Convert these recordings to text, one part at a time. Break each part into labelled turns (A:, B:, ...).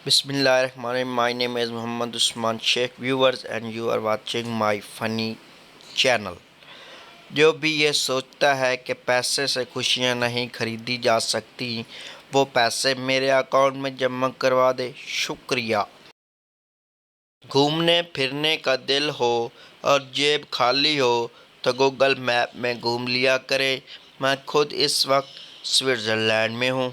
A: Bismillahirrahmanirrahim. My name is Muhammad Usman Sheikh, viewers, and you are watching my funny channel. जो भी ये सोचता है कि पैसे से खुशियाँ नहीं खरीदी जा सकती, वो पैसे मेरे अकाउंट में जमा करवा दे, शुक्रिया। घूमने फिरने का दिल हो और जेब खाली हो तो गूगल मैप में घूम लिया करे। मैं खुद इस वक्त स्विट्ज़रलैंड में हूँ।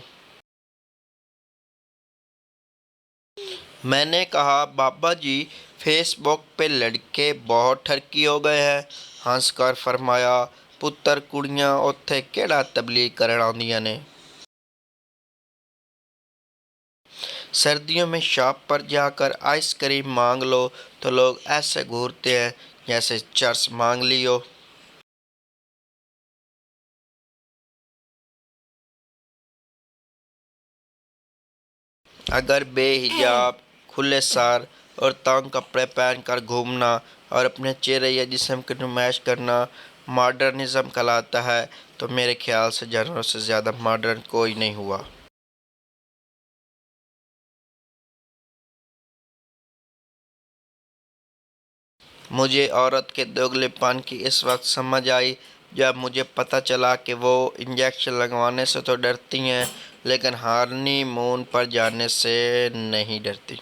A: मैंने कहा, बाबा जी, फेसबुक पे लड़के बहुत ठरकी हो गए हैं। हंसकर फरमाया, पुत्तर कुड़ियां उत्थे केड़ा तबलीग करन आउंदियां ने। सर्दियों में शॉप पर जाकर आइसक्रीम मांग लो तो लोग ऐसे घूरते हैं जैसे चर्च मांग ली हो। अगर बेहिजाब, खुले सार और तंग कपड़े पहनकर घूमना और अपने चेहरे या जिस्म की नुमाइश करना मॉडर्निज्म कहलाता है, तो मेरे ख्याल से जानवरों से ज़्यादा मॉडर्न कोई नहीं हुआ। मुझे औरत के दोगलेपन की इस वक्त समझ आई जब मुझे पता चला कि वो इंजेक्शन लगवाने से तो डरती हैं, लेकिन हार्नी मून पर जाने से नहीं डरती।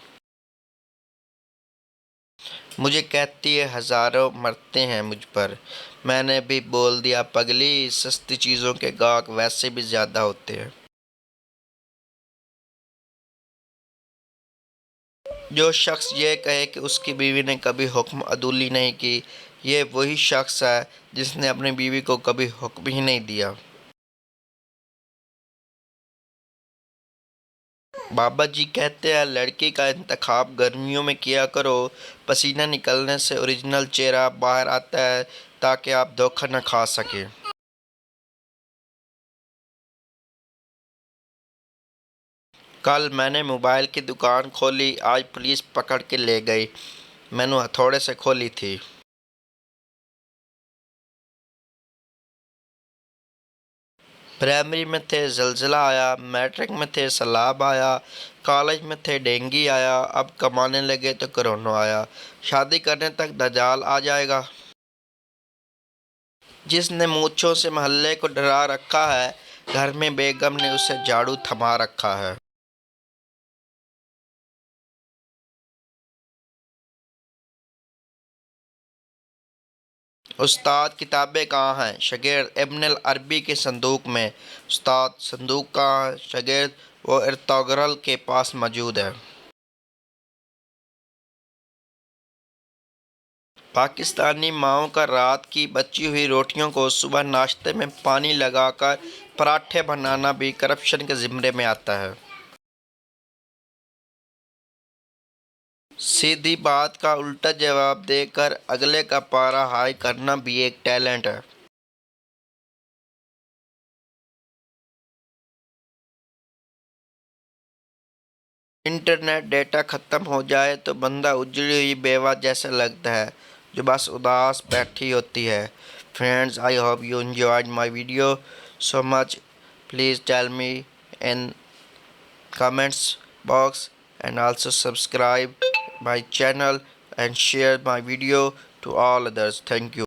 A: मुझे कहती है, हज़ारों मरते हैं मुझ पर। मैंने भी बोल दिया, पगली, सस्ती चीज़ों के गाहक वैसे भी ज़्यादा होते हैं। जो शख्स ये कहे कि उसकी बीवी ने कभी हुक्म अदूली नहीं की, ये वही शख्स है जिसने अपनी बीवी को कभी हुक्म ही नहीं दिया। बाबा जी कहते हैं, लड़की का इंतखाब गर्मियों में किया करो। पसीना निकलने से ओरिजिनल चेहरा बाहर आता है, ताकि आप धोखा न खा सकें। कल मैंने मोबाइल की दुकान खोली, आज पुलिस पकड़ के ले गई। मैंने हथौड़े से खोली थी। प्राइमरी में थे जलजिला आया, मैट्रिक में थे सैलाब आया, कॉलेज में थे डेंगी आया, अब कमाने लगे तो कोरोना आया। शादी करने तक दजाल आ जाएगा। जिसने मूंछों से मोहल्ले को डरा रखा है, घर में बेगम ने उसे झाड़ू थमा रखा है। उस्ताद, किताबें कहाँ हैं? शागिर्द, इब्नुल अरबी के संदूक में। उस्ताद, संदूक कहाँ है? शागिर्द, वो इर्तुगरुल के पास मौजूद है। पाकिस्तानी माओं का रात की बची हुई रोटियों को सुबह नाश्ते में पानी लगाकर पराठे बनाना भी करप्शन के ज़िम्मे में आता है। सीधी बात का उल्टा जवाब देकर अगले का पारा हाई करना भी एक टैलेंट है। इंटरनेट डेटा ख़त्म हो जाए तो बंदा उजड़ी हुई बेवा जैसा लगता है, जो बस उदास बैठी होती है। Friends, I hope you enjoyed my video so much. Please tell me in comments box and also subscribe my channel and share my video to all others. Thank you.